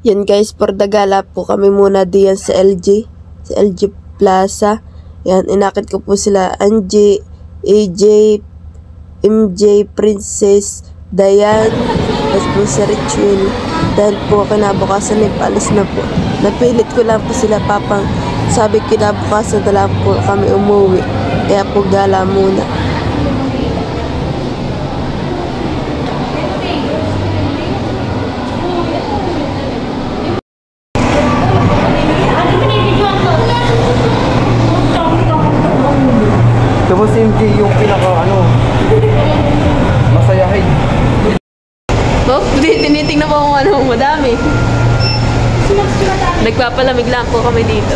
Yan guys, for the gala po kami muna diyan sa LG Plaza. Yan, inakit ko po sila Angie, AJ, MJ, Princess, Dayan, tapos po si Richwin. Dahil po kinabukasan ay paalis na po. Napilit ko lang po sila papang sabi kinabukasan na lang po kami umuwi. Kaya po gala muna. Tapos MJ yung pinaka masayahin. Oh, tinitingnan po kung madami. Nagpapalamig lang po kami dito.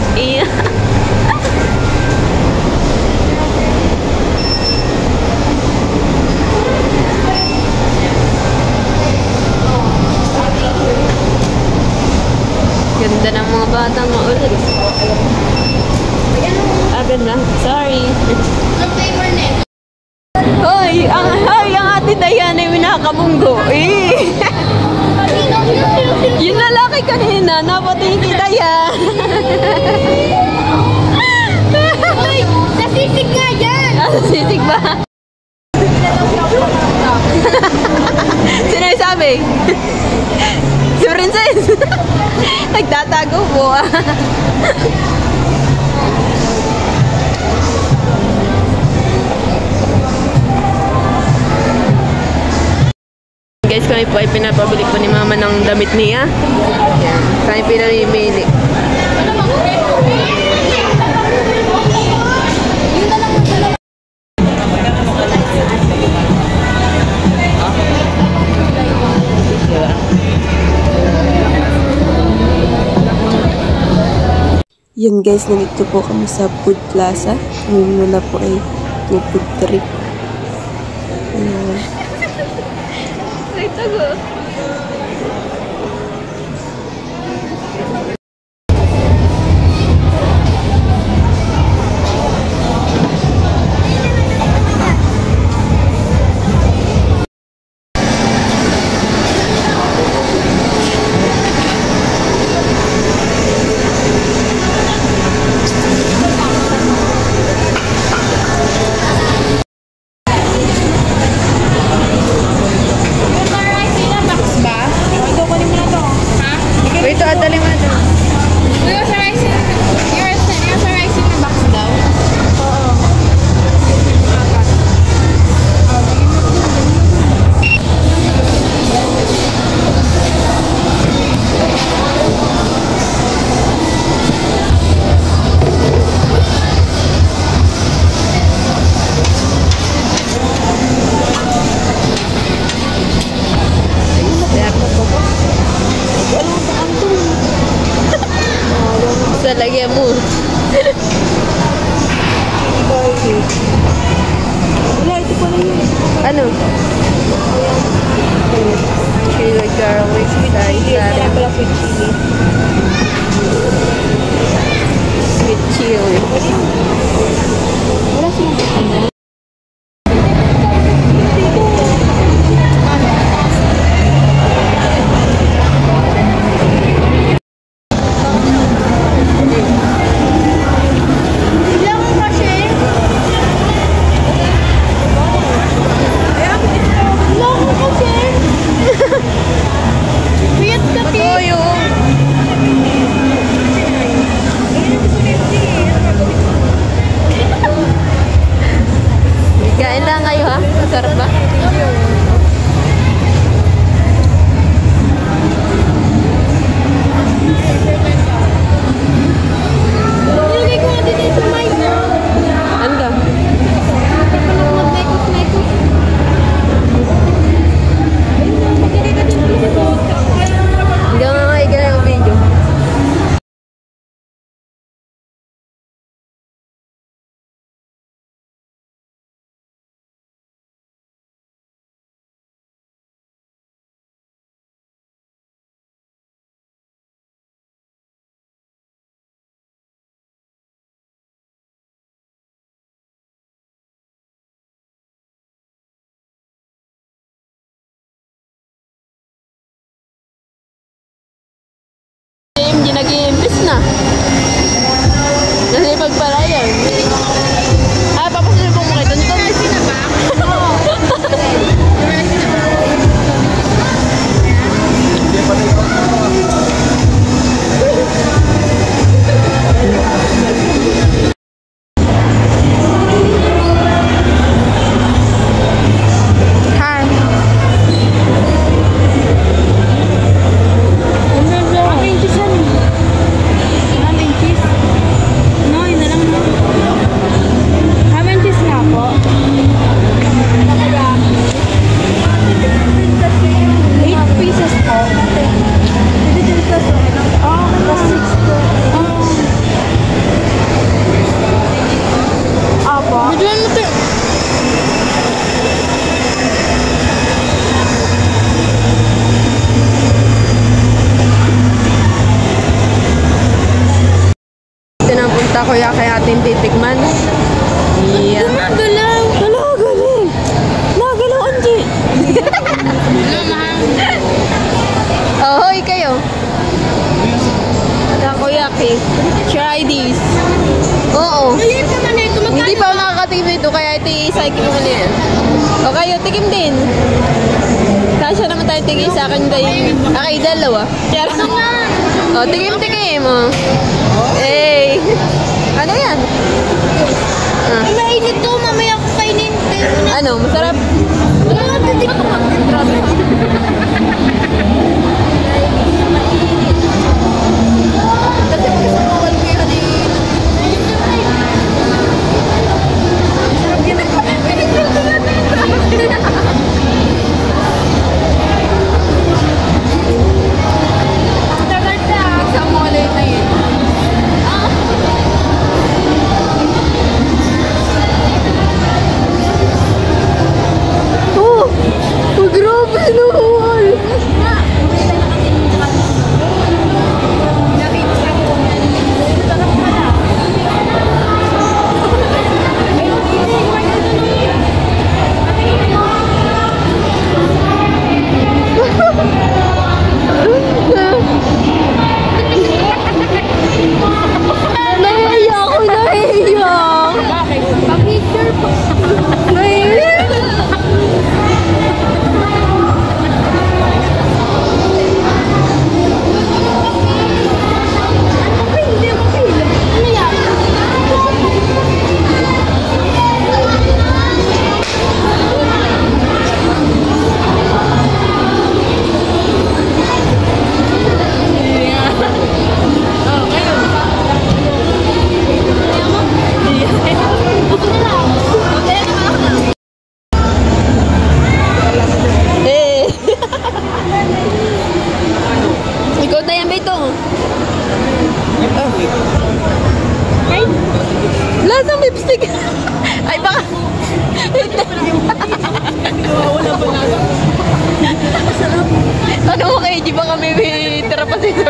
Ganda ng mga batang maulit. Ganda. Sorry. Hoy, ang ate Dayan ay minakabunggo. Yung lalaki kanina, napatingin kay Dayan. Nasisig nga yan! Nasisig ba? Sino yung sabi? Si Princess. Nagtatago po. Guys, kami po ay pinapabili po ni mama ng damit niya. Yan. Kami pinamimili. Yan guys, nandito po kami sa Food Plaza. Ngayon muna po ay food trip. Tago. Lagyan mo. Wala, ito pa na yun. Ano? Chili garlic, Chili, kaya pala sweet chili. Sweet chili. Wala silang na. Nasipag pala yan. Ah, papasalubong mo kayo doon. Kuya kaya ating titikman. Iya. Nagalaw. Nagalaw. Nagalaw, Anji. Oh, hoy kayo. Takoyaki. Try this. Oo. Hindi pa ako nakakatikim ito kaya ito i-cycle mo na yan. O kayo, tikim din. Kasya naman tayo tigil sa akin dahil. Okay, dalawa. O, tikim-tikim mo. Hey. Ano yan? Mainit to, mamaya ko kainin. Ano? Masarap? Lasang lipstick. Ay baka. Ano mo kay G, baka may tira pa dito.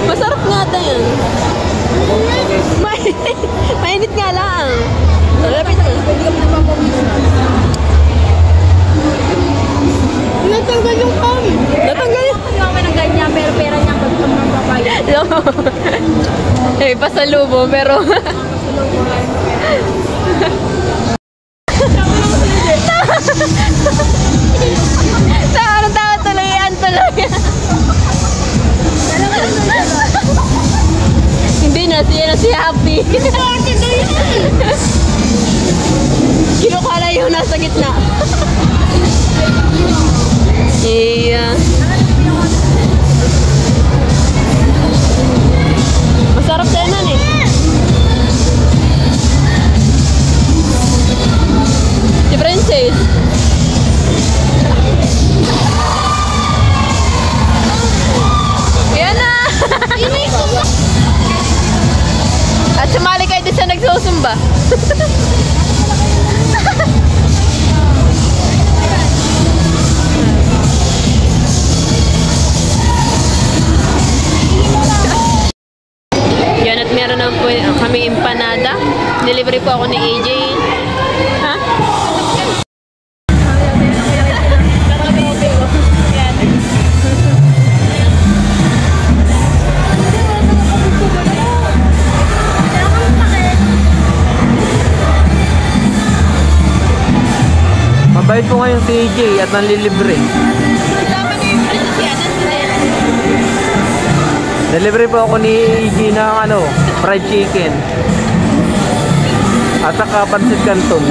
Masarap nga ata yan. Mainit nga lang. Lapit mo. Natanggal yung kami. Natanggal yung kami ng ganyan, pero pera niya pag magpapayad. eh, pasalubo, pero Tao tuloy yan, tuloy. Hindi na, siya na si Happy. Kinukuha na yung nasa gitna. Iya. Masarap tayo nun eh. Si Princess. Yan na! At sumali kayo din sa nagsusumba. Yan, at meron na po kami empanada. Delivery po ako ni AJ. Ha? Mabait po ngayon si Jay at nanlilibre. Kasama niyo yung princess yan. Delivery po ako ni Jay ng fried chicken. At saka pansit canton.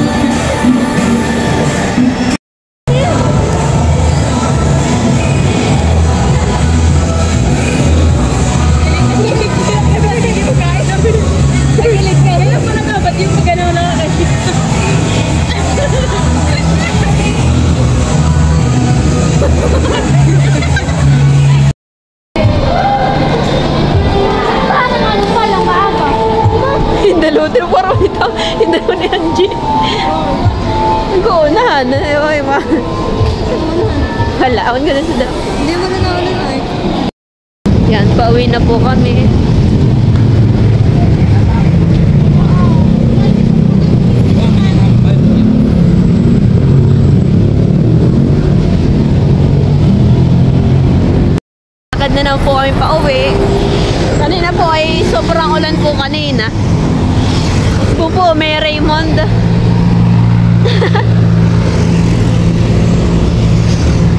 Hindalutin parang ito. Hindalo ni Angie. Nag-uunahan. Hala, awan ka na sa daan. Hindi mo na naulan ay. Yan, pauwi na po kami. Lakad na naman po kami pauwi. Kanina po ay sobrang ulan po kanina. Po, may Raymond.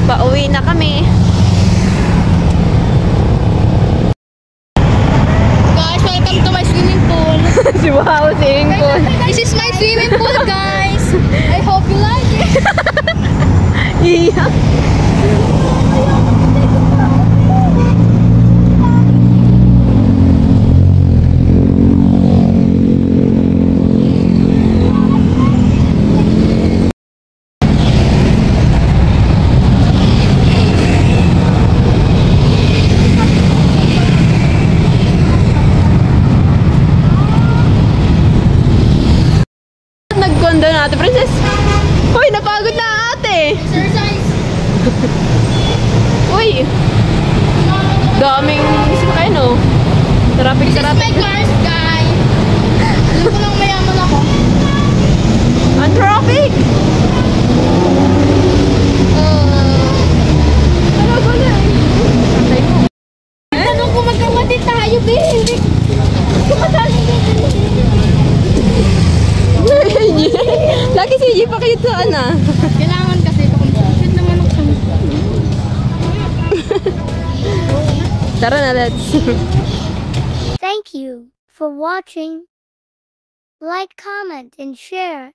Pauwi na kami. Guys, welcome to my swimming pool. Si wow, swimming pool. This is my swimming pool, guys. I hope you like it. Iya. Nagkondo na ate, princess. Uy, napagod na ate. Exercise. Uy. Daming sakay, no? Traffic, This is my traffic. cars, guy. Alam ko lang mayaman ako. Ang traffic. Ano ba na? Patay mo. Tanong ko magkapatid tayo, babe. Hindi. Kumatali. Lagi si G pakitaan na. Kailangan kasi ito. Competition naman ako. Tara na, let's. Thank you for watching. Like, comment, and share.